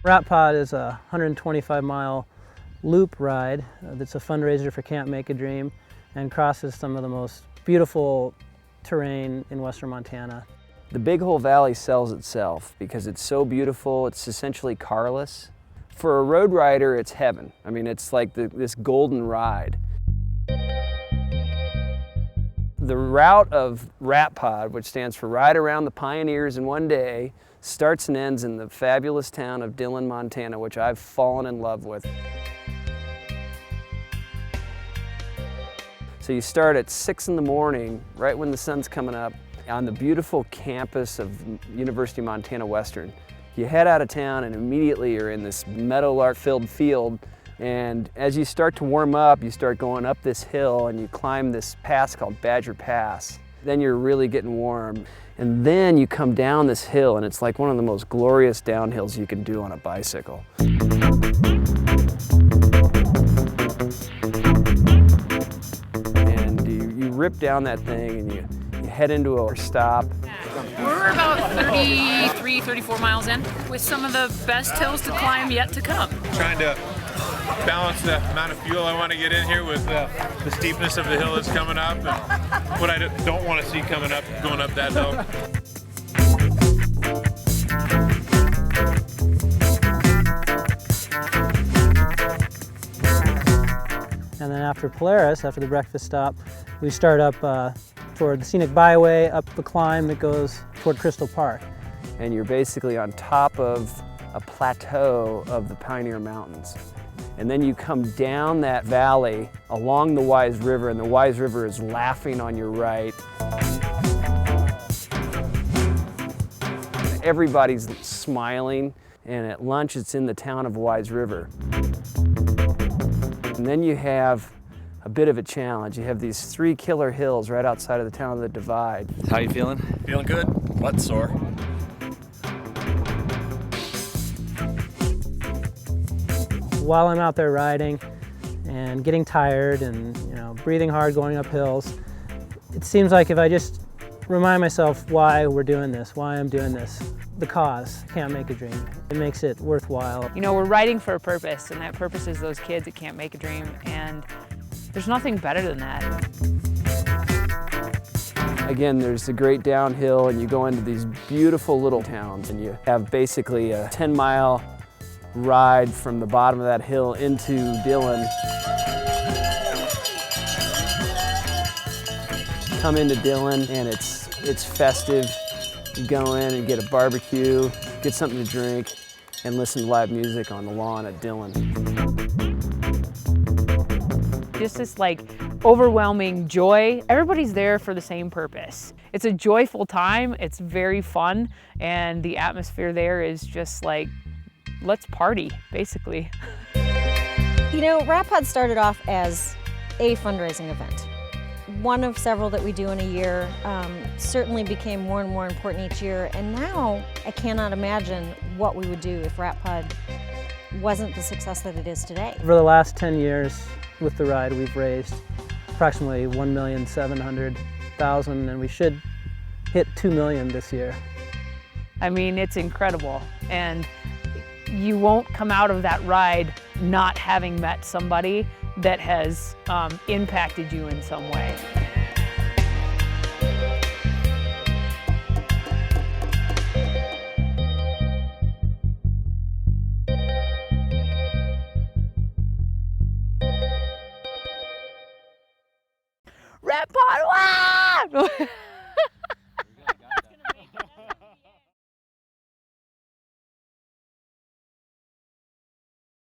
Ratpod is a 125-mile loop ride that's a fundraiser for Can't Make a Dream and crosses some of the most beautiful terrain in western Montana. The Big Hole Valley sells itself because it's so beautiful. It's essentially carless. For a road rider, it's heaven. I mean, it's like this golden ride. The route of Ratpod, which stands for Ride Around the Pioneers in One Day, starts and ends in the fabulous town of Dillon, Montana, which I've fallen in love with. So you start at 6 in the morning, right when the sun's coming up, on the beautiful campus of University of Montana Western. You head out of town and immediately you're in this meadowlark-filled field, and as you start to warm up, you start going up this hill and you climb this pass called Badger Pass. Then you're really getting warm. And then you come down this hill and it's like one of the most glorious downhills you can do on a bicycle. And you rip down that thing and you head into a stop. We're about 33, 34 miles in with some of the best hills to climb yet to come. Trying to balance the amount of fuel I want to get in here with the steepness of the hill that's coming up and what I don't want to see coming up, going up that hill. And then after Polaris, after the breakfast stop, we start up toward the scenic byway, up the climb that goes toward Crystal Park. And you're basically on top of a plateau of the Pioneer Mountains. And then you come down that valley along the Wise River, and the Wise River is laughing on your right. Everybody's smiling, and at lunch it's in the town of Wise River. And then you have a bit of a challenge. You have these 3 killer hills right outside of the town of the Divide. How you feeling? Feeling good. Butt's sore. While I'm out there riding and getting tired and breathing hard going up hills, it seems like if I just remind myself why we're doing this, why I'm doing this, the cause, Can't Make a Dream, it makes it worthwhile. You know, we're riding for a purpose, and that purpose is those kids that can't make a dream, and there's nothing better than that. Again, there's a great downhill and you go into these beautiful little towns and you have basically a 10-mile ride from the bottom of that hill into Dillon. Come into Dillon and it's festive. You go in and get a barbecue, get something to drink, and listen to live music on the lawn at Dillon. Just this overwhelming joy. Everybody's there for the same purpose. It's a joyful time, it's very fun, and the atmosphere there is just let's party, basically. You know, Ratpod started off as a fundraising event. One of several that we do in a year, certainly became more and more important each year, and now I cannot imagine what we would do if Ratpod wasn't the success that it is today. Over the last 10 years with the ride, we've raised approximately $1,700,000, and we should hit $2 million this year. I mean, it's incredible, and you won't come out of that ride not having met somebody that has impacted you in some way.